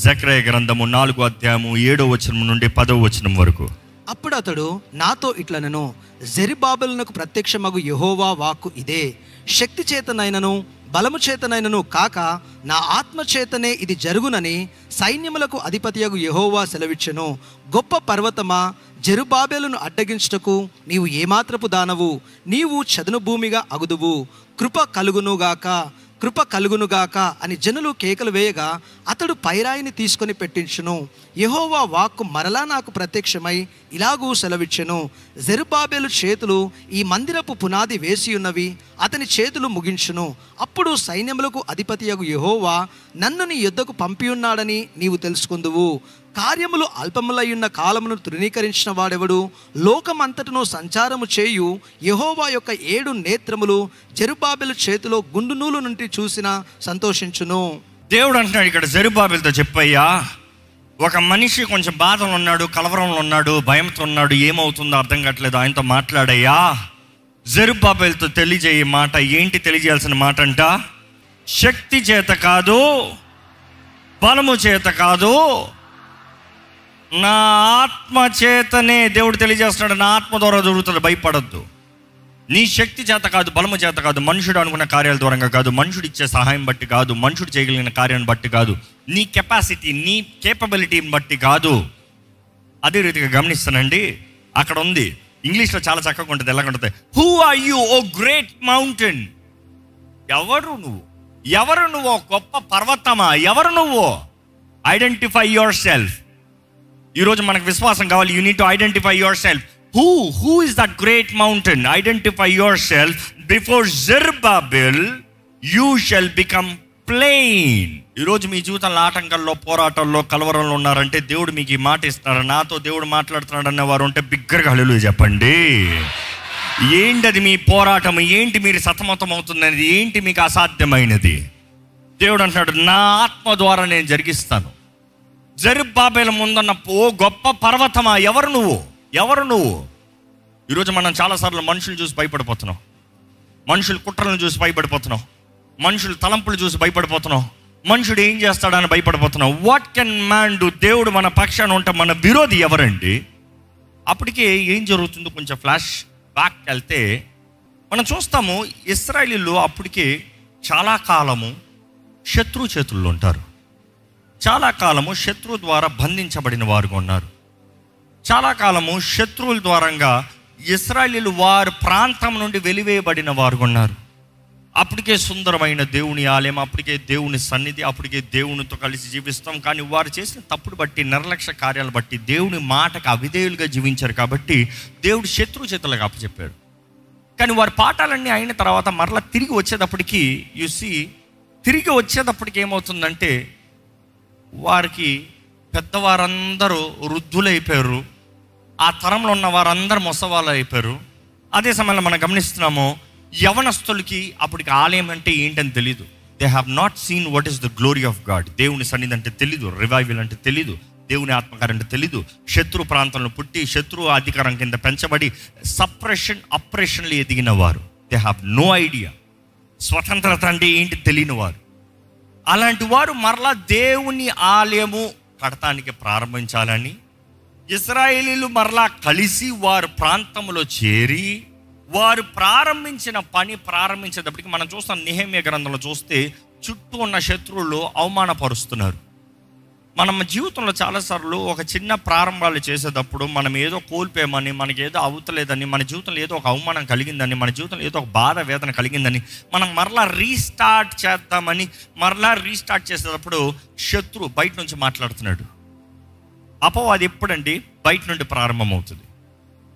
జకర్యా గ్రంథము 4వ అధ్యాయము 7వ వచనం నుండి 10వ వచనం వరకు. అప్పుడు అతడు నాతో ఇట్లనెను, జెరుబ్బాబెలునకు ప్రత్యక్షమగు యెహోవా వాక్కు ఇదే, శక్తి చేతనైనను బలము చేతనైనను కాక నా ఆత్మ చేతనే ఇది జరుగునని సైన్యములకు అధిపతియగు యెహోవా సెలవిచ్చెను. గొప్ప పర్వతమా, జెరుబ్బాబెలును అడ్డగించుటకు నీవు ఏమాత్రపు దానవు? నీవు చదును భూమిగా అగుదువు. కృప కలుగునుగాక అని జనులు కేకలు వేయగా అతడు పైరాయిని తీసుకొని పెట్టించును. యెహోవా వాక్కు మరలా నాకు ప్రత్యక్షమై ఇలాగూ సెలవిచ్చెను, జెరుబ్బాబెలు చేతులు ఈ మందిరపు పునాది వేసి ఉన్నవి, అతని చేతులు ముగించును. అప్పుడు సైన్యములకు అధిపతియగు యెహోవా నన్ను నీ యొద్దకు పంపియున్నాడని నీవు తెలుసుకుందువు. కార్యములు అల్పములయ్యున్న కాలమును తృణీకరించిన వాడెవడు? లోకమంతటను సంచారము చేయు యెహోవా యొక్క 7 నేత్రములు జెరుబ్బాబెలు చేతిలో గుండు నూలు నుండి చూసిన సంతోషించును. దేవుడు అంటున్నాడు ఇక్కడ జెరుబ్బాబెలుతో, చెప్పయ్యా, ఒక మనిషి కొంచెం బాధలో ఉన్నాడు, కలవరంలో ఉన్నాడు, భయంతో ఉన్నాడు, ఏమవుతుందో అర్థం కావట్లేదు, ఆయనతో మాట్లాడయ్యా. జెరుబ్బాబెలుతో తెలియజేయ మాట ఏంటి? తెలియజేయాల్సిన మాట అంట, శక్తి చేత కాదు, బలము చేత కాదు, నా ఆత్మ చేతనే. దేవుడు తెలియజేస్తున్నాడు, నా ఆత్మ ద్వారా జరుగుతుంది, భయపడద్దు. నీ శక్తి చేత కాదు, బలము చేత కాదు, మనుషుడు అనుకున్న కార్యాల దూరంగా కాదు, మనుషుడు ఇచ్చే సహాయం బట్టి కాదు, మనుషుడు చేయగలిగిన కార్యాన్ని బట్టి కాదు, నీ కెపాసిటీ, నీ కేపబిలిటీని బట్టి కాదు. అదే రీతిగా గమనిస్తానండి, అక్కడ ఉంది, ఇంగ్లీష్లో చాలా చక్కగా ఉంటుంది, ఎలాగ ఉంటుంది, who are you O great mountain. ఎవరు నువ్వు గొప్ప పర్వతమా? ఎవరు నువ్వు? Identify yourself. ఈరోజు మనకు విశ్వాసం కావాలి. You need to identify yourself. Who is that great mountain? Identify yourself. Before Zerubbabel you shall become plain. ఈరోజు మీ జీవితంలో ఆటంకాల్లో, పోరాటాల్లో, కలవరంలో ఉన్నారంటే దేవుడు మీకు ఈ మాట ఇస్తున్నారు. నాతో దేవుడు మాట్లాడుతున్నాడు అనే వారు ఉంటే బిగ్గరగా హల్లెలూయా చెప్పండి. ఏంటి అది మీ పోరాటం? ఏంటి మీరు సతమతం అవుతున్నది? ఏంటి మీకు అసాధ్యమైనది? దేవుడు అంటున్నాడు, నా ఆత్మ ద్వారా నేను జరిగిస్తాను. జెరుబ్బాబెలు ముందున్న ఓ గొప్ప పర్వతమా, ఎవరు నువ్వు? ఈరోజు మనం చాలాసార్లు మనుషులు చూసి భయపడిపోతున్నాం, మనుషుల కుట్రలను చూసి భయపడిపోతున్నాం, మనుషుల తలంపులు చూసి భయపడిపోతున్నాం, మనుషుడు ఏం చేస్తాడని భయపడిపోతున్నాం. What can man do? దేవుడు మన పక్షాన ఉంటే మన విరోధి ఎవరండి? అప్పటికే ఏం జరుగుతుందో కొంచెం ఫ్లాష్ బ్యాక్ వెళ్తే మనం చూస్తాము, ఇశ్రాయేలీయులు అప్పటికే చాలా కాలము శత్రు చేతుల్లో ఉంటారు, చాలా కాలము శత్రువు ద్వారా బంధించబడిన వారుగా ఉన్నారు, చాలా కాలము శత్రువుల ద్వారంగా ఇశ్రాయేలీయులు వారి ప్రాంతం నుండి వెలివేయబడిన వారుగా ఉన్నారు. అప్పటికే సుందరమైన దేవుని ఆలయం, అప్పటికే దేవుని సన్నిధి, అప్పటికే దేవునితో కలిసి జీవిస్తాం. కానీ వారు చేసిన తప్పుడు బట్టి, నిర్లక్ష్య కార్యాలు బట్టి, దేవుని మాటకు అవిధేయులుగా జీవించారు కాబట్టి దేవుడు శత్రు చేతులకు అప్పచెప్పాడు. కానీ వారి పాఠాలన్నీ అయిన తర్వాత మరలా తిరిగి వచ్చేటప్పటికి ఏమవుతుందంటే, వారికి పెద్దవారందరూ వృద్ధులైపోయారు, ఆ తరంలో ఉన్న వారందరూ ముసవాళ్ళు అయిపోయారు. అదే సమయంలో మనం గమనిస్తున్నాము, యవనస్తులకి అప్పటికి ఆలయం అంటే ఏంటని తెలీదు. They have not seen what is the glory of God. దేవుని సన్నిధి అంటే తెలీదు, రివైవల్ అంటే తెలీదు, దేవుని ఆత్మకార్యం అంటే తెలీదు. శత్రు ప్రాంతంలో పుట్టి శత్రు అధికారం కింద పెంచబడి అప్రెషన్లు ఎదిగిన వారు. They have no idea. స్వతంత్రత అంటే ఏంటి తెలియని వారు. అలాంటి వారు మరలా దేవుని ఆలయము కడతానికి ప్రారంభించాలని ఇశ్రాయేలీయులు మరలా కలిసి వారు ప్రాంతంలో చేరి వారు ప్రారంభించిన పని ప్రారంభించేటప్పటికి మనం చూస్తాం, నెహెమ్యా గ్రంథంలో చూస్తే చుట్టూ ఉన్న శత్రువులు అవమానపరుస్తున్నారు. మన జీవితంలో చాలాసార్లు ఒక చిన్న ప్రారంభాలు చేసేటప్పుడు మనం ఏదో కోల్పోయామని, మనకి ఏదో అవుతలేదని, మన జీవితంలో ఏదో ఒక అవమానం కలిగిందని, మన జీవితంలో ఏదో ఒక బాధ వేదన కలిగిందని మనం మరలా రీస్టార్ట్ చేసేటప్పుడు శత్రు బయట నుంచి మాట్లాడుతున్నాడు. అపవాది ఎప్పుడండి? బయట నుండి ప్రారంభమవుతుంది.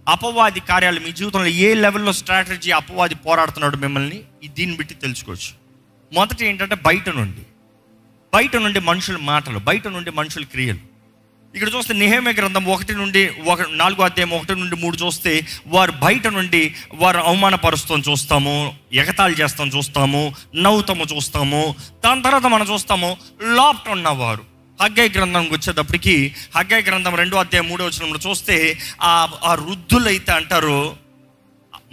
అపవాది కార్యాలు మీ జీవితంలో ఏ లెవెల్లో స్ట్రాటజీ అపవాది పోరాడుతున్నాడు మిమ్మల్ని దీన్ని బట్టి తెలుసుకోవచ్చు. మొదటి ఏంటంటే బయట నుండి మనుషుల మాటలు, బయట నుండి మనుషుల క్రియలు. ఇక్కడ చూస్తే నెహెమ్యా గ్రంథం 4వ అధ్యాయం 1-3 చూస్తే వారు బయట నుండి వారు అవమానపరుస్తాం చూస్తాము, ఎగతాళి చేస్తాం చూస్తాము, నవ్వుతాము చూస్తాము. దాని తర్వాత మనం చూస్తాము లోపట ఉన్నవారు. హగ్గై గ్రంథంకి వచ్చేటప్పటికి హగ్గై గ్రంథం 2వ అధ్యాయం 3వ వచనంలో చూస్తే ఆ వృద్ధులైతే అంటారు,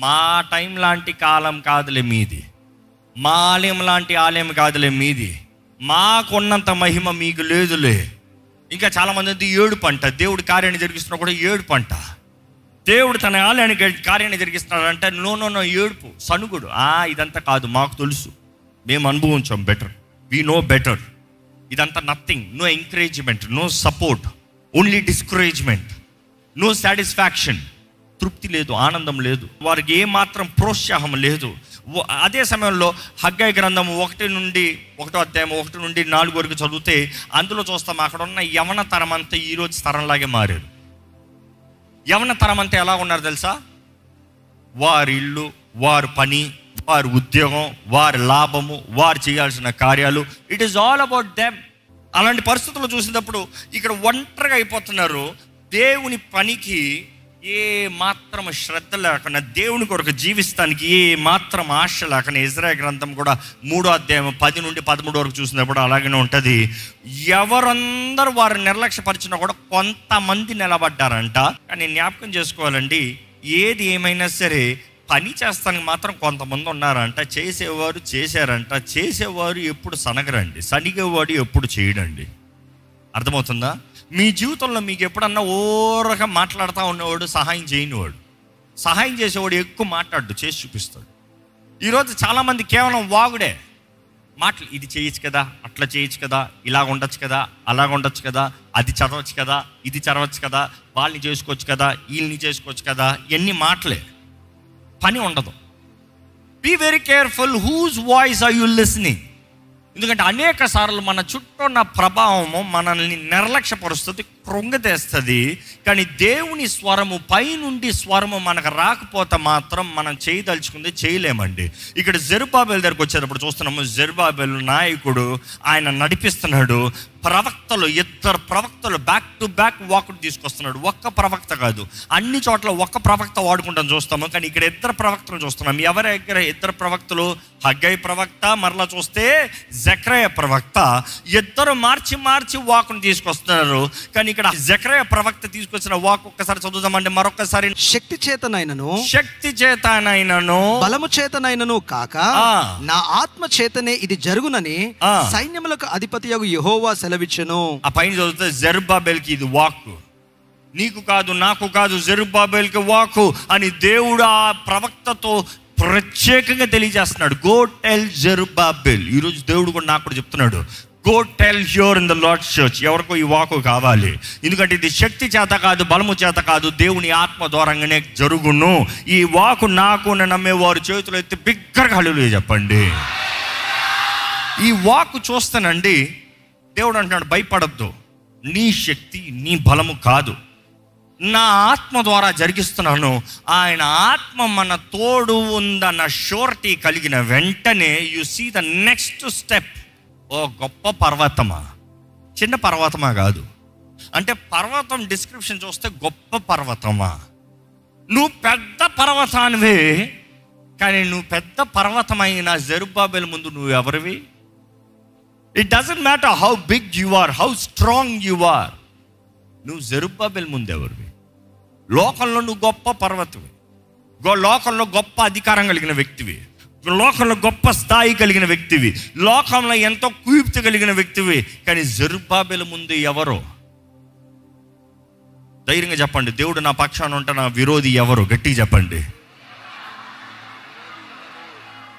మా టైం లాంటి కాలం కాదులే మీది, మా ఆలయం లాంటి ఆలయం కాదులే మీది, మాకున్నంత మహిమ మీకు లేదులే, ఇంకా చాలామంది ఏడుపు అంట. దేవుడు కార్యాన్ని జరిగిస్తున్నా కూడా ఏడుపు అంట. దేవుడు తన కార్యాన్ని జరిగిస్తున్నాడంటే నో ఏడుపు, సనుగుడు. ఇదంతా కాదు, మాకు తెలుసు, మేము అనుభవించాం, బెటర్, వీ నో బెటర్. ఇదంతా nothing. No encouragement, no support, only discouragement, no satisfaction. తృప్తి లేదు, ఆనందం లేదు, వారికి ఏమాత్రం ప్రోత్సాహం లేదు. అదే సమయంలో హగ్గయి గ్రంథం 1 నుండి 4 వరకు చదివితే అందులో చూస్తాం, అక్కడ ఉన్న యవన తరం అంతా ఈరోజు తరంలాగే మారారు. యవన తరం అంతా ఎలా ఉన్నారు తెలుసా? వారి ఇల్లు, వారి పని, వారి ఉద్యోగం, వారి లాభము, వారు చేయాల్సిన కార్యాలు, it is all about them. అలాంటి పరిస్థితులు చూసినప్పుడు ఇక్కడ ఒంటరిగా అయిపోతున్నారు. దేవుని పనికి ఏ మాత్రం శ్రద్ధ లేకుండా, దేవుని కొరకు జీవిస్తానికి ఏ మాత్రం ఆశ లేకుండా, యెజ్రెయా గ్రంథం కూడా 3వ అధ్యాయం 10 నుండి 13 వరకు చూసినప్పుడు అలాగనే ఉంటుంది. ఎవరందరూ వారు నిర్లక్ష్యపరిచినా కూడా కొంతమంది నిలబడ్డారంట. కానీ జ్ఞాపకం చేసుకోవాలండి, ఏది ఏమైనా సరే పని చేస్తానికి మాత్రం కొంతమంది ఉన్నారంట. చేసేవారు చేశారంట. చేసేవారు ఎప్పుడు సనగరండి, సనిగేవాడు ఎప్పుడు చేయడండి. అర్థమవుతుందా? మీ జీవితంలో మీకు ఎప్పుడన్నా ఓరగా మాట్లాడుతూ ఉన్నవాడు సహాయం చేయనివాడు, సహాయం చేసేవాడు ఎక్కువ మాట్లాడు, చేసి చూపిస్తాడు. ఈరోజు చాలామంది కేవలం వాగుడే మాటలు. ఇది చేయొచ్చు కదా, అట్లా చేయొచ్చు కదా, ఇలా ఉండొచ్చు కదా, అలాగ ఉండొచ్చు కదా, అది చదవచ్చు కదా, ఇది చదవచ్చు కదా, వాళ్ళని చేసుకోవచ్చు కదా, వీళ్ళని చేసుకోవచ్చు కదా, ఎన్ని మాటలే, పని ఉండదు. Be very careful whose voice are you listening. ఎందుకంటే అనేక సార్లు మన చుట్టూ ఉన్న ప్రభావము మనల్ని నిర్లక్ష్యపరుస్తుంది, కృంగతేస్తుంది. కానీ దేవుని స్వరము, పైనుండి స్వరము మనకు రాకపోతే మాత్రం మనం చేయదలుచుకుంది చేయలేమండి. ఇక్కడ జెరుబ్బాబెలు దగ్గరకు వచ్చేటప్పుడు చూస్తున్నాము, జెరుబ్బాబెలు నాయకుడు, ఆయన నడిపిస్తున్నాడు. ప్రవక్తలు, 2 ప్రవక్తలు బ్యాక్ టు బ్యాక్ వాకుడు తీసుకొస్తున్నాడు. ఒక్క ప్రవక్త కాదు, అన్ని చోట్ల ఒక్క ప్రవక్త వాడుకుంటాం చూస్తాము. కానీ ఇక్కడ 2 ప్రవక్తలు చూస్తున్నాం. ఎవరి దగ్గర 2 ప్రవక్తలు? హగ్గయి ప్రవక్త, మరలా చూస్తే జెకర్యా ప్రవక్త. 2 మార్చి వాకును తీసుకొస్తున్నారు. కానీ ఇక్కడ జెకర్యా ప్రవక్త తీసుకొచ్చిన వాక్ ఒక్కసారి చదువుదామండి మరొకసారి. శక్తి చేతనైనను బలము చేతనైనను కాక నా ఆత్మ చేతనే ఇది జరుగునని సైన్యములకు అధిపతియగు యెహోవా సెలవిచ్చెను. ఆ పైన చదివితే జెరుబ్బాబెల్కి ఇది వాక్కు, నీకు కాదు, నాకు కాదు, జెరుబ్బాబెల్కి వాక్కు అని దేవుడు ఆ ప్రవక్తతో ప్రత్యేకంగా తెలియజేస్తున్నాడు. Go tell Zerubbabel. ఈరోజు దేవుడు కూడా నాకు కూడా చెప్తున్నాడు, go tell here in the Lord's church. ఎవరికో ఈ వాకు కావాలి. ఎందుకంటే ఇది శక్తి చేత కాదు, బలము చేత కాదు, దేవుని ఆత్మ ద్వారంగానే జరుగును. ఈ వాకు నాకు నమ్మే వారి చేతులు ఎత్తి బిగ్గరగా హల్లెలూయా చెప్పండి. ఈ వాకు చూస్తానండి, దేవుడు అంటున్నాడు, భయపడద్దు, నీ శక్తి నీ బలము కాదు, నా ఆత్మ ద్వారా జరిగిస్తున్నాను. ఆయన ఆత్మ మన తోడు ఉందన్న షూరిటీ కలిగిన వెంటనే you see the next step. ఓ గొప్ప పర్వతమా, చిన్న పర్వతమా కాదు. అంటే పర్వతం డిస్క్రిప్షన్ చూస్తే గొప్ప పర్వతమా, నువ్వు పెద్ద పర్వతానివే. కానీ నువ్వు పెద్ద పర్వతమైన జెరుబ్బాబెలు ముందు నువ్వు ఎవరివి? It doesn't matter how big you are, how strong you are. నువ్వు జెరుబ్బాబెలు ముందు ఎవరివి? లోకంలో నువ్వు గొప్ప పర్వతవి, లోకంలో గొప్ప అధికారం కలిగిన వ్యక్తివి, లోకంలో గొప్ప స్థాయి కలిగిన వ్యక్తివి, లోకంలో ఎంతో కుయుక్తి కలిగిన వ్యక్తివి. కానీ జెరుబ్బాబెలు ముందు ఎవరో? ధైర్యంగా చెప్పండి, దేవుడు నా పక్షాన ఉంటే నా విరోధి ఎవరు? గట్టిగా చెప్పండి,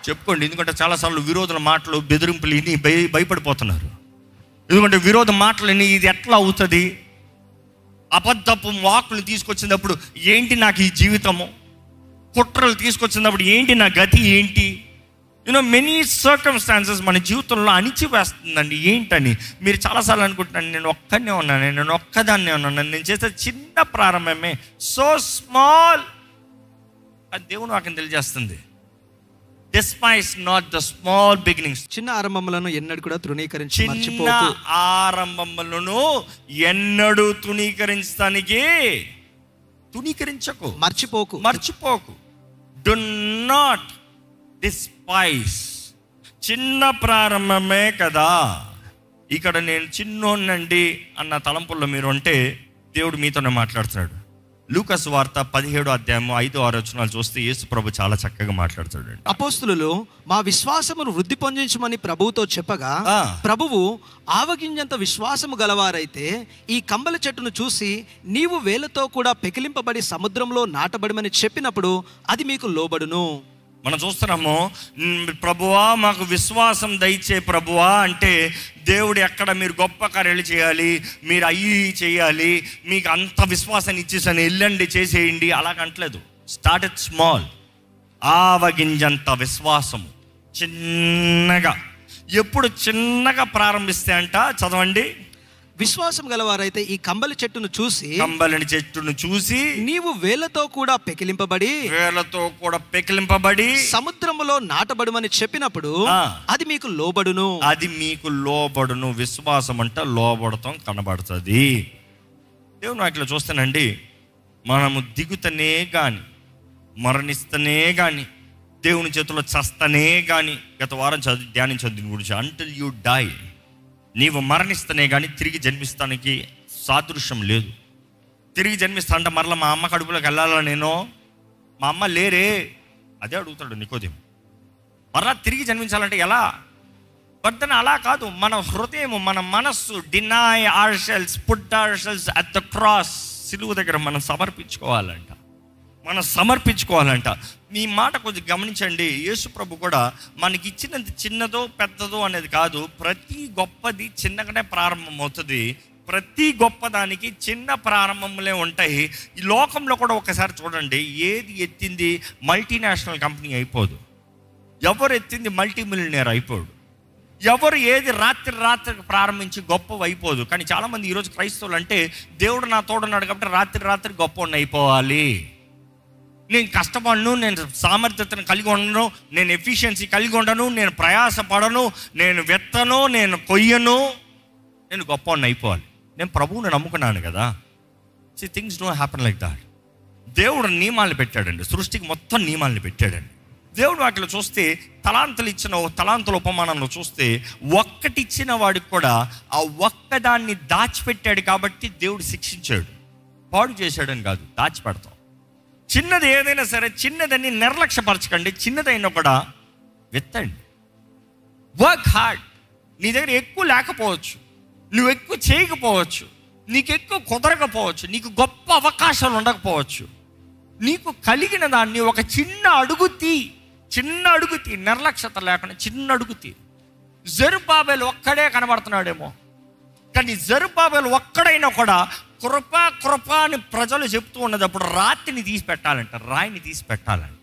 చెప్పుకోండి. ఎందుకంటే చాలాసార్లు విరోధుల మాటలు, బెదిరింపులు విని భయపడిపోతున్నారు. ఎందుకంటే విరోధ మాటలు విని ఇది ఎట్లా అవుతుంది, అబద్ధపు వాకులు తీసుకొచ్చినప్పుడు ఏంటి నాకు ఈ జీవితము, కుట్రలు తీసుకొచ్చినప్పుడు ఏంటి నా గతి ఏంటి, మెనీ సర్కమ్స్టాన్సెస్ మన జీవితంలో అణిచివేస్తుందండి. ఏంటని మీరు చాలాసార్లు అనుకుంటున్నాను, నేను ఒక్కనే ఉన్నాను, నేను ఒక్కదాన్నే ఉన్నాను, నేను చేసే చిన్న ప్రారంభమే, సో స్మాల్. అది దేవుడు నాకు తెలియజేస్తుంది. Despise not the small beginnings. చిన్న ఆరంభములను ఎన్నడూ కూడా తృణీకరించి చిన్న ఆరంభములను ఎన్నడూ తృణీకరించకు, మర్చిపోకు. Do not despise. చిన్న ప్రారంభమే కదా. ఇక్కడ నేను చిన్నోనండి అన్న తలంపుల్లో మీరు ఉంటే దేవుడు మీతోనే మాట్లాడుతున్నాడు. లూకాసు వార్త 17:5-6 చూస్తే యేసు ప్రభు చాలా చక్కగా మాట్లాడుతాడు. అపోస్తులు మా విశ్వాసమును వృద్ధి పొందించమని ప్రభువుతో చెప్పగా, ప్రభువు ఆవగింజంత విశ్వాసము గలవారైతే ఈ కంబల చెట్టును చూసి నీవు వేలతో కూడా పెకిలింపబడి సముద్రంలో నాటబడమని చెప్పినప్పుడు అది మీకు లోబడును. మనం చూస్తున్నాము, ప్రభువా మాకు విశ్వాసం దయచే ప్రభువా అంటే దేవుడు ఎక్కడ మీరు గొప్ప కార్యాలు చేయాలి, మీరు అయ్యి చేయాలి, మీకు అంత విశ్వాసాన్ని ఇచ్చేసాను వెళ్ళండి చేసేయండి అలాగంటలేదు. స్టార్టెడ్ స్మాల్, ఆవగింజంత విశ్వాసము చిన్నగా. ఎప్పుడు చిన్నగా ప్రారంభిస్తే అంట, చదవండి, విశ్వాసం గలవారైతే ఈ కంబలి చెట్టును చూసి నీవు వేలతో కూడా పెకిలింపబడి సముద్రములో నాటబడుమని చెప్పినప్పుడు అది మీకు లోబడును. విశ్వాసం అంటే లోబడతాం కనబడుతుంది. దేవుని వాటిలో చూస్తానండి, మనము దిగుతనే కానీ మరణిస్తనే కానీ దేవుని చేతిలో చస్తనే కానీ, గత వారం ధ్యానించదు దీని గురించి, అంటిల్ యూ డై, నీవు మరణిస్తనే కానీ తిరిగి జన్మిస్తానికి సాదృశ్యం లేదు. తిరిగి జన్మిస్తా అంటే మరలా మా అమ్మ కడుపులోకి వెళ్ళాలా నేను, మా అమ్మ లేరే, అదే అడుగుతాడు నికోదేము. మరలా తిరిగి జన్మించాలంటే ఎలా? వర్ధన అలా కాదు. మన హృదయం, మన మనస్సు, deny ourselves, put ourselves at the cross, సిలువ దగ్గర మనం సమర్పించుకోవాలంట. మీ మాట కొంచెం గమనించండి. యేసు ప్రభు కూడా మనకి ఇచ్చినది చిన్నదో పెద్దదో అనేది కాదు, ప్రతి గొప్పది చిన్నగానే ప్రారంభమవుతుంది. ప్రతి గొప్పదానికి చిన్న ప్రారంభంలే ఉంటాయి. ఈ లోకంలో కూడా ఒకసారి చూడండి, ఏది ఎత్తింది మల్టీనేషనల్ కంపెనీ అయిపోదు, ఎవరు ఎత్తింది మల్టీ మిలియనర్ అయిపోడు, ఎవరు ఏది రాత్రికి ప్రారంభించి గొప్పవి అయిపోదు. కానీ చాలామంది ఈరోజు క్రైస్తవులు అంటే దేవుడు నా తోడున్నాడు కాబట్టి రాత్రి గొప్ప అయిపోవాలి, నేను కష్టపడను, నేను సామర్థ్యతను కలిగి ఉండను, నేను ఎఫిషియన్సీ కలిగి ఉండను, నేను ప్రయాసపడను, నేను వెత్తను, నేను కొయ్యను, నేను గొప్ప అయిపోవాలి. నేను ప్రభువుని నమ్ముకున్నాను కదా. Things don't happen like that. దేవుడు నియమాలు పెట్టాడండి, సృష్టికి మొత్తం నియమాలను పెట్టాడండి. దేవుడు వాటిలో చూస్తే తలాంతుల ఉపమానంలో చూస్తే ఒక్కటిచ్చిన వాడికి కూడా ఆ ఒక్కదాన్ని దాచిపెట్టాడు కాబట్టి దేవుడు శిక్షించాడు. పాడు చేశాడని కాదు, దాచిపెడతాం. చిన్నది ఏదైనా సరే, చిన్నదని నిర్లక్ష్యపరచకండి. చిన్నదైనా కూడా వెత్తండి, వర్క్ హార్డ్. నీ దగ్గర ఎక్కువ లేకపోవచ్చు, నువ్వు ఎక్కువ చేయకపోవచ్చు, నీకు ఎక్కువ కుదరకపోవచ్చు, నీకు గొప్ప అవకాశాలు ఉండకపోవచ్చు, నీకు కలిగిన దాన్ని ఒక చిన్న అడుగుతీ, నిర్లక్ష్యత లేకుండా చిన్న అడుగుతీ. జెరుబ్బాబెలు ఒక్కడే కనబడుతున్నాడేమో, కానీ జెరుబ్బాబెలు ఒక్కడైనా కూడా కృప అని ప్రజలు చెప్తూ ఉన్నప్పుడు రాయిని తీసి పెట్టాలంట.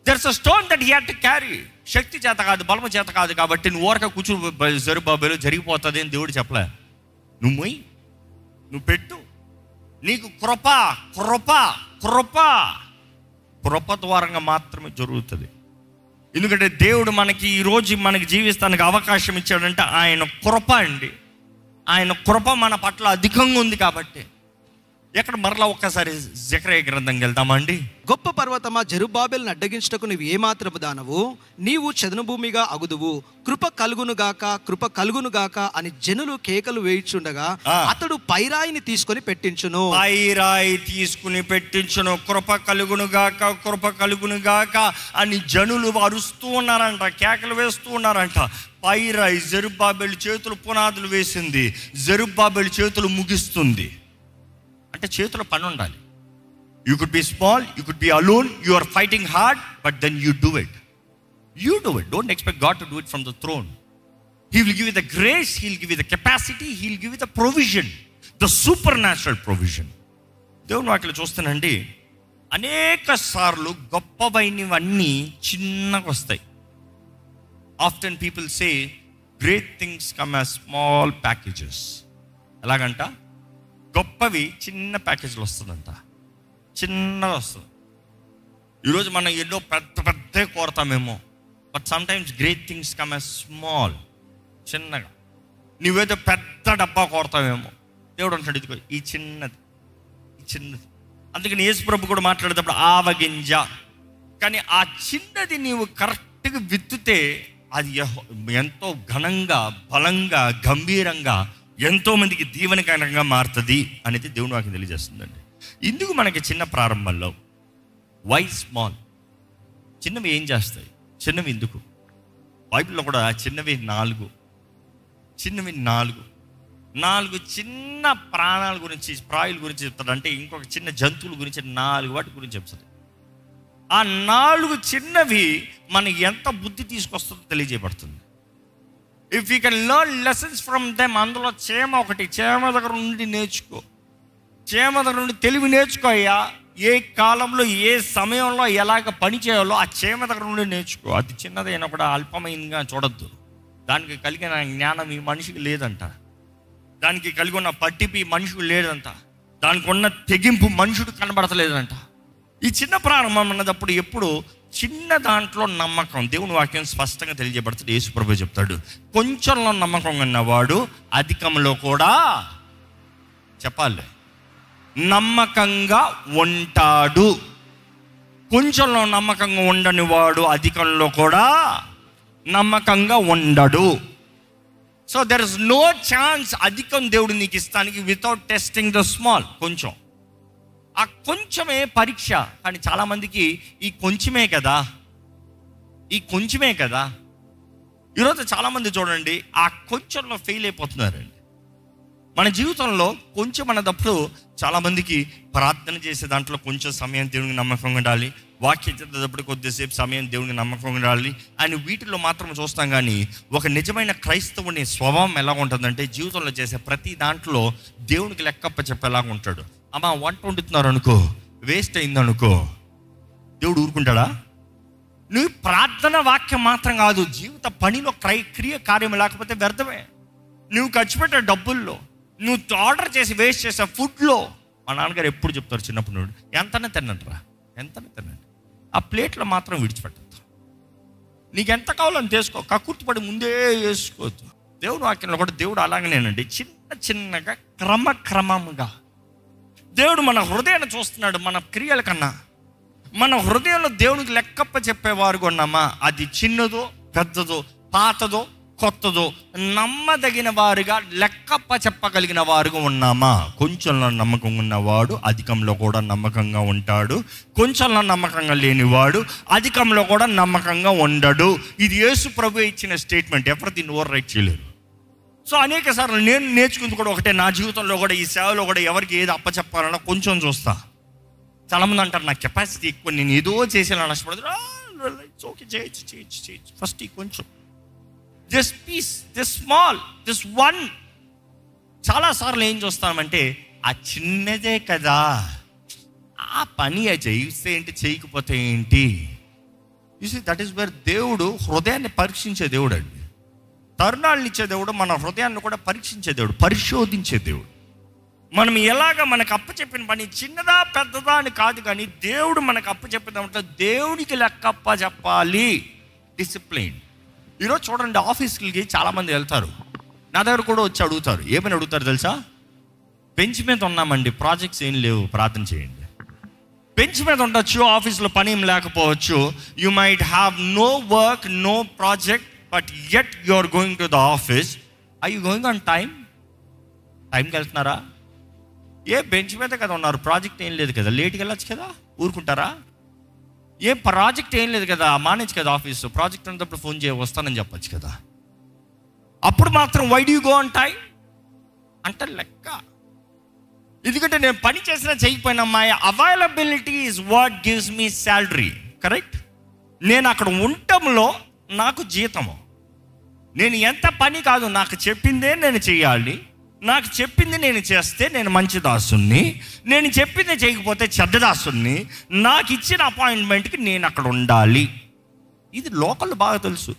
There's a stone that he had to carry. శక్తి చేత కాదు, బలము చేత కాదు కాబట్టి నువ్వు ఊరక కూర్చుని జెరుబ్బాబెలు జరిగిపోతుంది అని దేవుడు చెప్పలే. నువ్వు పెట్టు. నీకు కృప ద్వారంగా మాత్రమే జరుగుతుంది. ఎందుకంటే దేవుడు మనకి ఈరోజు మనకి జీవిస్తానికి అవకాశం ఇచ్చాడంటే ఆయన కృప అండి. ఆయన కృప మన పట్ల అధికంగా ఉంది కాబట్టి. ఎక్కడ మరలా ఒక్కసారి జెకర్యా గ్రంథంకి వెళ్తామండి. గొప్ప పర్వతమా, జెరుబ్బాబెలును అడ్డగించుటకు నీవు ఏమాత్రము దానవు, నీవు చదును భూమిగా అగుదువు, కృప కలుగును గాక అని జనులు కేకలు వేయిచుండగా అతడు పైరాయిని తీసుకొని పెట్టించును. కృప కలుగును గాక అని జనులు అరుస్తూ ఉన్నారంట, కేకలు వేస్తూ ఉన్నారంట. పైరాయి జెరుబ్బాబెలు చేతులు పునాదులు వేసింది, జెరుబ్బాబెలు చేతులు ముగిస్తుంది. అంటే చేతిలో పని ఉండాలి. You could be small, you could be alone, you are fighting hard, but then you do it. Don't expect God to do it from the throne. He will give you the grace, he will give you the capacity, he will give you the provision, the supernatural provision. దేవుని వాటిలో చూస్తానండి, అనేక సార్లు గొప్పవైనవన్నీ చిన్నగా వస్తాయి. Often people say great things come as small packages. ఎలాగంట, గొప్పవి చిన్న ప్యాకేజీలు వస్తుందంట, చిన్నగా వస్తుంది. ఈరోజు మనం ఎన్నో పెద్ద కోరతామేమో, but sometimes great things come as small, చిన్నగా. నువ్వేదో పెద్ద డబ్బా కోరతామేమో, దేవుడు అంటాడు ఇదిగో ఈ చిన్నది. అందుకని యేసు ప్రభు కూడా మాట్లాడేటప్పుడు ఆవగింజ. కానీ ఆ చిన్నది నీవు కరెక్ట్గా విత్తుతే అది ఎంతో ఘనంగా, బలంగా, గంభీరంగా, ఎంతో మందికి దీవెనకరంగా మారుతుంది అనేది దేవుని వాక్యం తెలియజేస్తుందండి. ఇందుకు మనకి చిన్న ప్రారంభంలో వై స్మాల్, చిన్నవి ఏం చేస్తాయి, చిన్నవి ఎందుకు? బైబిల్లో కూడా చిన్నవి 4 చిన్న ప్రాణాల గురించి, ప్రాయుల గురించి చెప్తాడు. అంటే ఇంకొక చిన్న జంతువుల గురించి 4 వాటి గురించి చెప్తాడు. ఆ 4 చిన్నవి మనకి ఎంత బుద్ధి తీసుకొస్తుందో తెలియజేయబడుతుంది. If you can learn lessons from them. అందులో చీమ ఒకటి, చీమ దగ్గర నుండి నేర్చుకో, చీమ దగ్గర నుండి తెలివి నేర్చుకో అయ్యా. ఏ కాలంలో ఏ సమయంలో ఎలాగ పని చేయాలో ఆ చీమ దగ్గర నుండి నేర్చుకో. అది చిన్నదైనా కూడా అల్పమైనగా చూడొద్దు. దానికి కలిగిన జ్ఞానం ఈ మనిషికి లేదంట, దానికి కలిగి ఉన్న పట్టింపు ఈ మనిషికి లేదంట, దానికి ఉన్న తెగింపు మనుషుడు కనబడతలేదంట. ఈ చిన్న ప్రారంభం అన్నదప్పుడు ఎప్పుడు చిన్న దాంట్లో నమ్మకం. దేవుని వాక్యం స్పష్టంగా తెలియజేయబడుతుంది. యేసు ప్రభువు చెప్తాడు, కొంచెంలో నమ్మకం ఉన్నవాడు అధికంలో కూడా చెప్పాలి నమ్మకంగా ఉంటాడు. కొంచెంలో నమ్మకంగా ఉండని వాడు అధికంలో కూడా నమ్మకంగా ఉండడు. So there is no chance అధికం దేవుడు నీకు ఇస్తానికి వితౌట్ టెస్టింగ్ ద స్మాల్. కొంచెం, ఆ కొంచెమే పరీక్ష. కానీ చాలామందికి ఈ కొంచెమే కదా. ఈరోజు చాలామంది చూడండి ఆ కొంచెంలో ఫెయిల్ అయిపోతున్నారండి. మన జీవితంలో కొంచెం అన్నదప్పుడు చాలామందికి ప్రార్థన చేసే దాంట్లో కొంచెం సమయం దేవునికి నమ్మకంగా ఉండాలి, వాక్యం చదివేటప్పుడు కొద్దిసేపు సమయం దేవునికి నమ్మకంగా ఉండాలి అని వీటిలో మాత్రం చూస్తాం. కానీ ఒక నిజమైన క్రైస్తవుని స్వభావం ఎలా ఉంటుందంటే జీవితంలో చేసే ప్రతి దాంట్లో దేవునికి లెక్కప్ప చెప్పేలాగా ఉంటాడు. అమ్మా వంట వండుతున్నారు అనుకో, వేస్ట్ అయిందనుకో, దేవుడు ఊరుకుంటాడా? నువ్వు ప్రార్థన వాక్యం మాత్రం కాదు, జీవిత పనిలో క్రియ కార్యం లేకపోతే వ్యర్థమే. నువ్వు ఖర్చు పెట్టే డబ్బుల్లో, నువ్వు ఆర్డర్ చేసి వేస్ట్ చేసే ఫుడ్లో. మా నాన్నగారు ఎప్పుడు చెప్తారు చిన్నప్పుడు నుండి, ఎంతనే తినండి, ఆ ప్లేట్లో మాత్రం విడిచిపెట్టద్దు. నీకు ఎంత కావాలని తీసుకో, కక్కుర్తిపడి ముందే వేసుకోవద్దు. దేవుని వాక్యంలో కూడా దేవుడు అలాగనేనండి, చిన్నగా క్రమముగా దేవుడు మన హృదయాన్ని చూస్తున్నాడు. మన క్రియల కన్నా మన హృదయంలో దేవునికి లెక్కప్ప చెప్పేవారుగా ఉన్నామా? అది చిన్నదో పెద్దదో, పాతదో కొత్తదో, నమ్మదగిన వారుగా లెక్కప్ప చెప్పగలిగిన వారుగా ఉన్నామా? కొంచెంలో నమ్మకం ఉన్నవాడు అధికంలో కూడా నమ్మకంగా ఉంటాడు, కొంచెంలో నమ్మకంగా లేనివాడు అధికంలో కూడా నమ్మకంగా ఉండడు. ఇది యేసు ప్రభు ఇచ్చిన స్టేట్మెంట్. ఎవరు దీన్ని ఓవర్ రైట్ చేయలేరు. సో అనేక సార్లు నేను నేర్చుకుంది కూడా ఒకటే. నా జీవితంలో కూడా ఈ సేవలో కూడా ఎవరికి ఏది అప్పచెప్పాలన్నా కొంచెం చూస్తా. చాలామంది అంటారు నా కెపాసిటీ ఎక్కువ, నేను ఏదో చేసేలా నష్టపడదు. ఓకే, చేయొచ్చు. ఫస్ట్ ఈ కొంచెం, this piece, this small, this one. చాలాసార్లు ఏం చూస్తామంటే ఆ చిన్నదే కదా, ఆ పని చేయిస్తే ఏంటి, చేయకపోతే ఏంటి. దట్ ఈస్ వేర్ దేవుడు హృదయాన్ని పరీక్షించే దేవుడు అండి. తరుణాలను ఇచ్చే దేవుడు, మన హృదయాన్ని కూడా పరీక్షించే దేవుడు, పరిశోధించే దేవుడు. మనం ఎలాగ మనకు అప్పచెప్పిన పని చిన్నదా పెద్దదా అని కాదు, కానీ దేవుడు మనకు అప్పచెప్పిన దేవునికి లెక్కప్ప చెప్పాలి. డిసిప్లిన్. ఈరోజు చూడండి, ఆఫీస్కి చాలామంది వెళ్తారు, నా దగ్గర కూడా వచ్చి అడుగుతారు. ఏమని అడుగుతారు తెలుసా? బెంచ్ మీద ఉన్నామండి, ప్రాజెక్ట్స్ ఏం లేవు, ప్రార్థన చేయండి. బెంచ్ మీద ఉండొచ్చు, ఆఫీస్లో పని ఏం లేకపోవచ్చు. You might have no work, no project, but yet you are going to the office. Are you going on టైంకి వెళ్తున్నారా? ఏ బెంచ్ మీద కదా ఉన్నారు, ప్రాజెక్ట్ ఏం లేదు కదా, లేట్కి వెళ్ళచ్చు కదా, ఊరుకుంటారా? ఏ ప్రాజెక్ట్ ఏం లేదు కదా, మానేచ్చు కదా ఆఫీసు. ప్రాజెక్ట్ ఉన్నప్పుడు ఫోన్ చేయ వస్తానని చెప్పచ్చు కదా. అప్పుడు మాత్రం why do you go on time అంటే లెక్క. ఎందుకంటే నేను పని చేసినా చేయకపోయినా my availability is what gives me salary. Correct? నేను అక్కడ ఉండటంలో నాకు జీతము. నేను ఎంత పని కాదు, నాకు చెప్పిందే నేను చేయాలి, నాకు చెప్పింది నేను చేస్తే నేను మంచి దాసుని, నేను చెప్పింది చేయకపోతే చెడ్డ దాసుని, నాకు ఇచ్చిన అపాయింట్మెంట్కి నేను అక్కడ ఉండాలి. ఇది లోకల్ బాగా తెలుసు.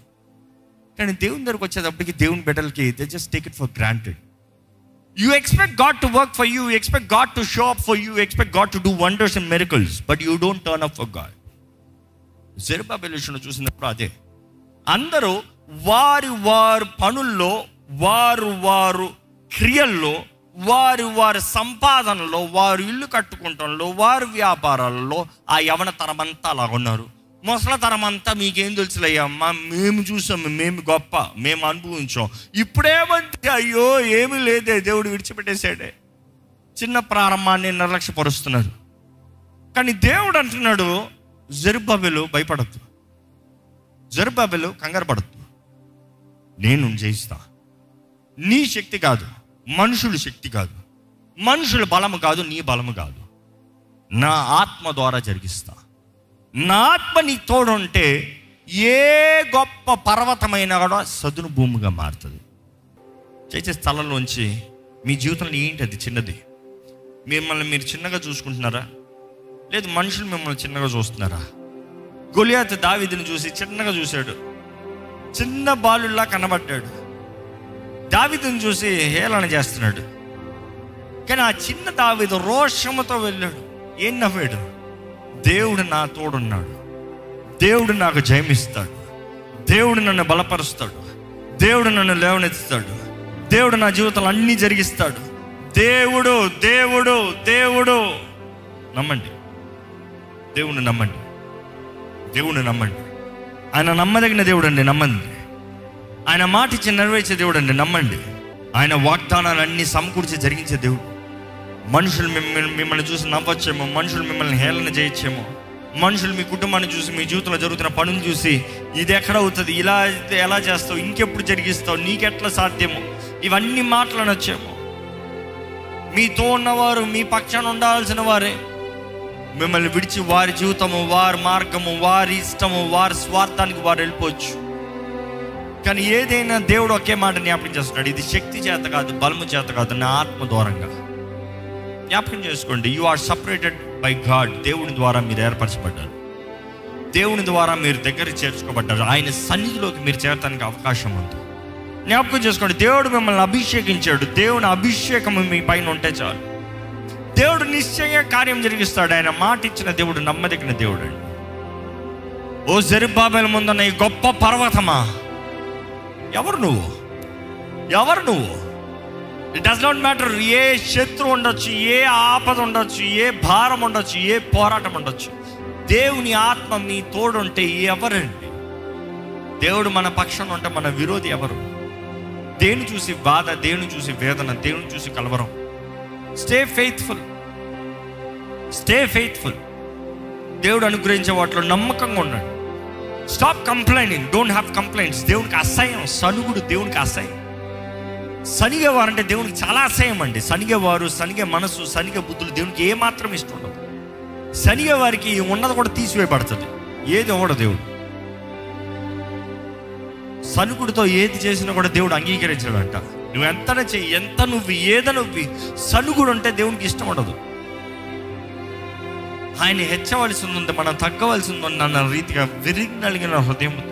కానీ దేవుని దగ్గరకు వచ్చేటప్పటికి దేవుని బిడ్డలకి they just take it for granted. You expect God to work for you, expect God to show up for you, expect God to do wonders and miracles, but you don't turn up for God. Zerubbabel చూసినప్పుడు అదే. అందరూ వారి పనుల్లో, వారు క్రియల్లో, వారి సంపాదనలో, వారు ఇల్లు కట్టుకుంటంలో, వారి వ్యాపారాలలో ఆ యవన తరమంతా అలాగున్నారు. ముసలి తరమంతా మీకేం తెలుసులయ్యమ్మా, మేము చూసాము, మేము గొప్ప, మేము అనుభవించాం. ఇప్పుడేమంటే అయ్యో ఏమీ లేదే, దేవుడు విడిచిపెట్టేశాడే. చిన్న ప్రారంభాన్ని నిర్లక్ష్యపరుస్తున్నారు. కానీ దేవుడు అంటున్నాడు, జెరుబ్బాబెలు భయపడద్దు, జెరుబ్బాబెలు కంగారు పడద్దు, నేను జయిస్తా. నీ శక్తి కాదు, మనుషుల శక్తి కాదు, మనుషుల బలము కాదు, నీ బలము కాదు, నా ఆత్మ ద్వారా జరిగిస్తా. నా ఆత్మ నీ తోడుంటే ఏ గొప్ప పర్వతమైనా కూడా సదును భూమిగా మారుతుంది. చేసే స్థలంలోంచి మీ జీవితంలో ఏంటి అది చిన్నది? మిమ్మల్ని మీరు చిన్నగా చూసుకుంటున్నారా? లేదు మనుషులు మిమ్మల్ని చిన్నగా చూస్తున్నారా? గొలియాతు దావీదుని చూసి చిన్నగా చూశాడు, చిన్న బాలుల్లా కనబడ్డాడు. దావీదుని చూసి హేళన చేస్తున్నాడు. కానీ ఆ చిన్న దావీదు రోషముతో వెళ్ళాడు. ఏం నవ్వాడు? దేవుడు నా తోడున్నాడు, దేవుడు నాకు జయమిస్తాడు, దేవుడు నన్ను బలపరుస్తాడు, దేవుడు నన్ను లేవనెత్తుతాడు, దేవుడు నా జీవితంలో అన్నీ జరిగిస్తాడు. దేవుడు దేవుడు దేవుడు. నమ్మండి, దేవుణ్ణి నమ్మండి, దేవుణ్ణి నమ్మండి. ఆయన నమ్మదగిన దేవుడు అండి, నమ్మండి. ఆయన మాట ఇచ్చి నెరవేర్చే దేవుడు అండి, నమ్మండి. ఆయన వాగ్దానాలన్నీ సమకూర్చి జరిగించే దేవుడు. మనుషులు మిమ్మల్ని చూసి నవ్వచ్చేమో, మనుషులు మిమ్మల్ని హేళన చేయొచ్చేమో, మనుషులు మీ కుటుంబాన్ని చూసి, మీ జీవితంలో జరుగుతున్న పనులు చూసి, ఇది ఎక్కడ అవుతుంది, ఇలా ఎలా చేస్తావు, ఇంకెప్పుడు జరిగిస్తావు, నీకెట్లా సాధ్యమో, ఇవన్నీ మాట్లాడొచ్చేమో. మీతో ఉన్నవారు, మీ పక్షాన ఉండాల్సిన వారే మిమ్మల్ని విడిచి వారి జీవితము, వారి మార్గము, వారి ఇష్టము, వారి స్వార్థానికి వారు వెళ్ళిపోవచ్చు. కానీ ఏదైనా దేవుడు ఒకే మాట జ్ఞాపకం చేస్తున్నాడు, ఇది శక్తి చేత కాదు, బలము చేత కాదు, నా ఆత్మ ద్వారంగా. జ్ఞాపకం చేసుకోండి, you are separated by God. దేవుని ద్వారా మీరు ఏర్పరచబడ్డారు, దేవుని ద్వారా మీరు దగ్గరికి చేర్చుకోబడ్డారు, ఆయన సన్నిధిలోకి మీరు చేరటానికి అవకాశం ఉంది. జ్ఞాపకం చేసుకోండి, దేవుడు మిమ్మల్ని అభిషేకించాడు. దేవుని అభిషేకం మీ పైన ఉంటే చాలు, దేవుడు నిశ్చయంగా కార్యం జరిగిస్తాడు. ఆయన మాట ఇచ్చిన దేవుడు నమ్మదగిన దేవుడు అండి. ఓ జెరుబ్బాబెలు ముందున్న ఈ గొప్ప పర్వతమా, ఎవరు నువ్వు? ఎవరు నువ్వు? It does not matter. ఏ శత్రువు ఉండొచ్చు, ఏ ఆపద ఉండొచ్చు, ఏ భారం ఉండొచ్చు, ఏ పోరాటం ఉండొచ్చు, దేవుని ఆత్మ మీ తోడుంటే ఎవరండి? దేవుడు మన పక్షాన ఉంటే మన విరోధి ఎవరు? దేవుని చూసి బాధ, దేవుని చూసి వేదన, దేవుని చూసి కలవరం. Stay faithful, stay faithful. దేవుడు అనుగ్రహించే వాటిలో నమ్మకంగా ఉండండి. Stop complaining, don't have complaints. దేవునికి అసహ్యం సనుగుడు, దేవునికి అసహ్యం. సనిగేవారు అంటే దేవునికి చాలా అసహ్యం అండి. సనిగేవారు, సనిగే మనసు, సనిగే బుద్ధులు దేవునికి ఏమాత్రం ఇష్టం ఉండదు. సనిగే వారికి ఉన్నది కూడా తీసివేయబడుతుంది, ఏది ఇవ్వడు దేవుడు. సనుగుడితో ఏది చేసినా కూడా దేవుడు అంగీకరించాడంట. నువ్వు ఎంతనే చెయ్యి, ఎంత నువ్వు ఏదనువ్వి, సనుగుడు అంటే దేవునికి ఇష్టం ఉండదు. ఆయన హెచ్చవలసి ఉంది, మనం తగ్గవలసి ఉంది అన్న రీతిగా విరిగినలిగిన హృదయంతో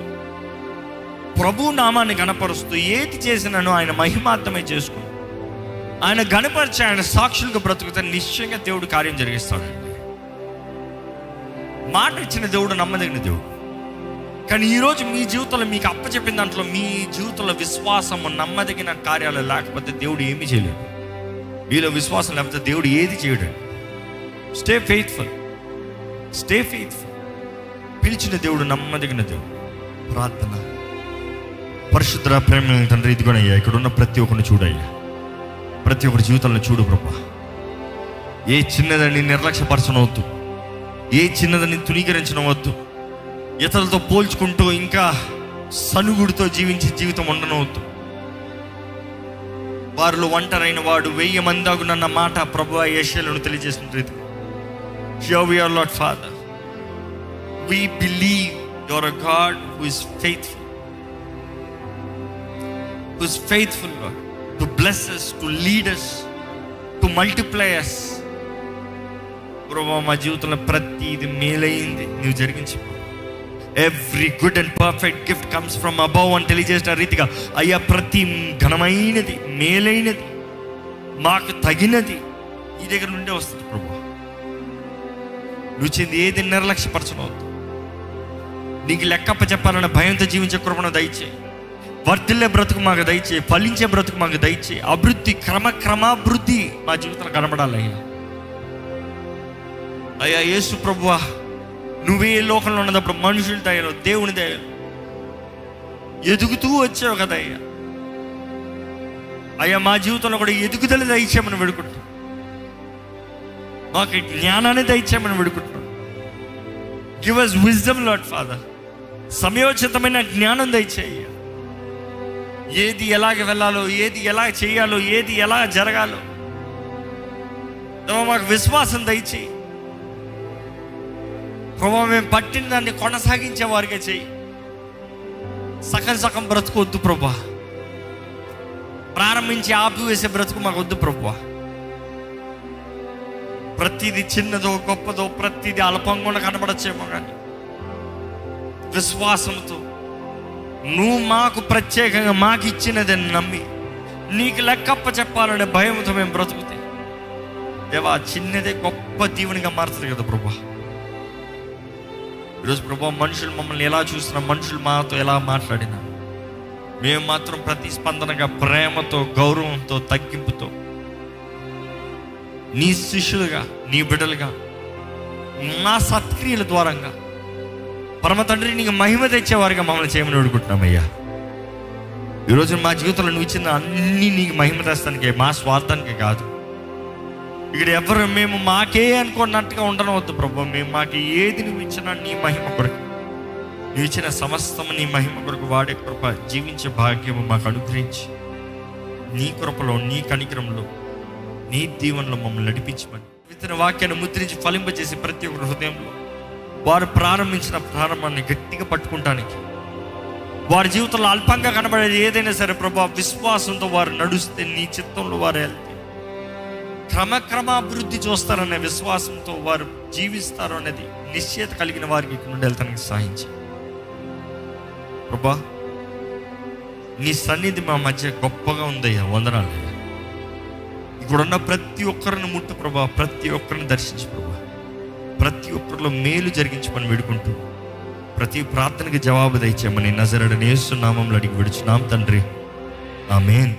ప్రభు నామాన్ని గణపరుస్తూ ఏది చేసినానో ఆయన మహిమార్థమే చేసుకుని ఆయన గణపరిచి ఆయన సాక్షులుగా బ్రతుకుతే నిశ్చయంగా దేవుడు కార్యం జరిగిస్తాడండి. మాట ఇచ్చిన దేవుడు నమ్మదగిన దేవుడు. కానీ ఈరోజు మీ జీవితంలో మీకు అప్పచెప్పిన దాంట్లో మీ జీవితంలో విశ్వాసము, నమ్మదగిన కార్యాలు లేకపోతే దేవుడు ఏమీ చేయలేడు. మీలో విశ్వాసం లేకపోతే దేవుడు ఏది చేయడండి. Stay faithful, stay faithful. పిలిచిన దేవుడు నమ్మదగిన దేవుడు. ప్రార్థన. పరిశుద్ధ ప్రేమ తండ్రి, ఇదిగోనయ్యా ఇక్కడ ఉన్న ప్రతి ఒక్కరిని చూడయ్యా, ప్రతి ఒక్కరి జీవితంలో చూడు ప్రభా. ఏ చిన్నదని నిర్లక్ష్యపరచనవద్దు, ఏ చిన్నదని తునీకరించనవద్దు, ఇతరులతో పోల్చుకుంటూ ఇంకా సనుగుడితో జీవించే జీవితం ఉండనవద్దు. వారిలో ఒంటరైన వాడు 1000 మంది అగునన్న మాట ప్రభువా యెషయాను తెలియజేసిన రీతి, Here we are, Lord Father. We believe you are a God who is faithful. Who is faithful, Lord, to bless us, to lead us, to multiply us. ప్రభువా మా జీవితంలో ప్రతిది మేలైంది నువ్వు జరిగించి, every good and perfect gift comes from above అని తెలియజేసిన రీతిగా అయ్యా ప్రతి ఘనమైనది, మేలైనది, మాకు తగినది ఈ దగ్గర నుండే వస్తుంది ప్రభువా. నువ్వు చెంది ఏది నిర్లక్ష్యపరచనవద్దు. నీకు లెక్కప్ప చెప్పాలన్న భయంతో జీవించే కృపను దయచేయి. వర్ధిల్లే బ్రతుకు మాకు దయచేయి, ఫలించే బ్రతుకు మాకు దయచేయి. అభివృద్ధి, క్రమాభివృద్ధి మా జీవితంలో కనబడాలి అయ్యా. అయ్యా యేసు ప్రభువా, నువ్వే లోకంలో ఉన్నప్పుడు మనుషుల దయలో, దేవుని దయలో ఎదుగుతూ వచ్చావు కదా అయ్యా. అయ్యా మా జీవితంలో కూడా ఎదుగుదల దయచేయమని వేడుకుంటాం. మాకు ఈ జ్ఞానాన్ని దయచేయమని వేడుకుంటున్నాం. Give us wisdom lord father. సమయోచితమైన జ్ఞానం దయచేయ. ఏది ఎలాగ వెళ్ళాలో, ఏది ఎలా చేయాలో, ఏది ఎలా జరగాలో మాకు విశ్వాసం దయచేయి ప్రభావ. మేము పట్టిన దాన్ని కొనసాగించే వారికే చెయ్యి. సగం బ్రతుకు వద్దు ప్రభా. ప్రారంభించి ఆపివేసే బ్రతుకు మాకు వద్దు ప్రభా. ప్రతిదీ చిన్నదో గొప్పదో ప్రతిదీ అల్పంగా కనబడచ్చేమో కానీ విశ్వాసంతో నువ్వు మాకు ప్రత్యేకంగా మాకు ఇచ్చినదని నమ్మి నీకు లెక్కప్ప చెప్పాలనే భయంతో మేము బ్రతుకుతే దేవా, చిన్నదే గొప్ప దీవెనిగా మారుతుంది కదా ప్రభా. ఈరోజు ప్రభా, మనుషులు మమ్మల్ని ఎలా చూసినా, మనుషులు మాతో ఎలా మాట్లాడినా, మేము మాత్రం ప్రతిస్పందనగా ప్రేమతో, గౌరవంతో, తగ్గింపుతో నీ శిష్యులుగా, నీ బిడ్డలుగా, మా సత్క్రియల ద్వారంగా పరమ తండ్రి నీకు మహిమ తెచ్చేవారిగా మమ్మల్ని చేయమని వేడుకుంటున్నామయ్యా. ఈరోజు మా జీవితంలో నువ్వు ఇచ్చిన అన్నీ నీకు మహిమ తెస్తానికే, మా స్వార్థానికే కాదు. ఇక్కడ ఎవరు మేము మాకే అనుకున్నట్టుగా ఉండనవద్దు ప్రభు. మేము మాకు ఏది నువ్వు ఇచ్చినా నీ మహిమ కొరకు, నువ్వు ఇచ్చిన సమస్తము నీ మహిమ కొరకు వాడే కృప, జీవించే భాగ్యము మాకు అనుగ్రహించి నీ కృపలో, నీ కనికరంలో, నీ దీవెనలో మమ్మల్ని నడిపించమని విత్తన వాక్యాన్ని ముద్రించి ఫలింపజేసి ప్రతి ఒక్కరి హృదయంలో వారు ప్రారంభించిన ప్రారంభాన్ని గట్టిగా పట్టుకుంటానికి, వారి జీవితంలో అల్పంగా కనబడేది ఏదైనా సరే ప్రభా, విశ్వాసంతో వారు నడుస్తే, నీ చిత్తంలో వారు వెళ్తే క్రమక్రమాభివృద్ధి చూస్తారనే విశ్వాసంతో వారు జీవిస్తారు అనేది నిశ్చయత కలిగిన వారికి ఇక్కడ నుండి వెళ్తానికి సహాయించి ప్రభా. నీ సన్నిధి మా మధ్య గొప్పగా ఉందయ్యా, వందనాలయ్యా. ఇక్కడున్న ప్రతి ఒక్కరిని ముట్టు ప్రభా, ప్రతి ఒక్కరిని దర్శించు ప్రభా, ప్రతి ఒక్కరిలో మేలు జరిగించమని వేడుకుంటూ ప్రతి ప్రార్థనకి జవాబు దయచేయమని నజరేయుడైన యేసు నామములో అడిగి విడుచున్నాం తండ్రి, ఆమేన్.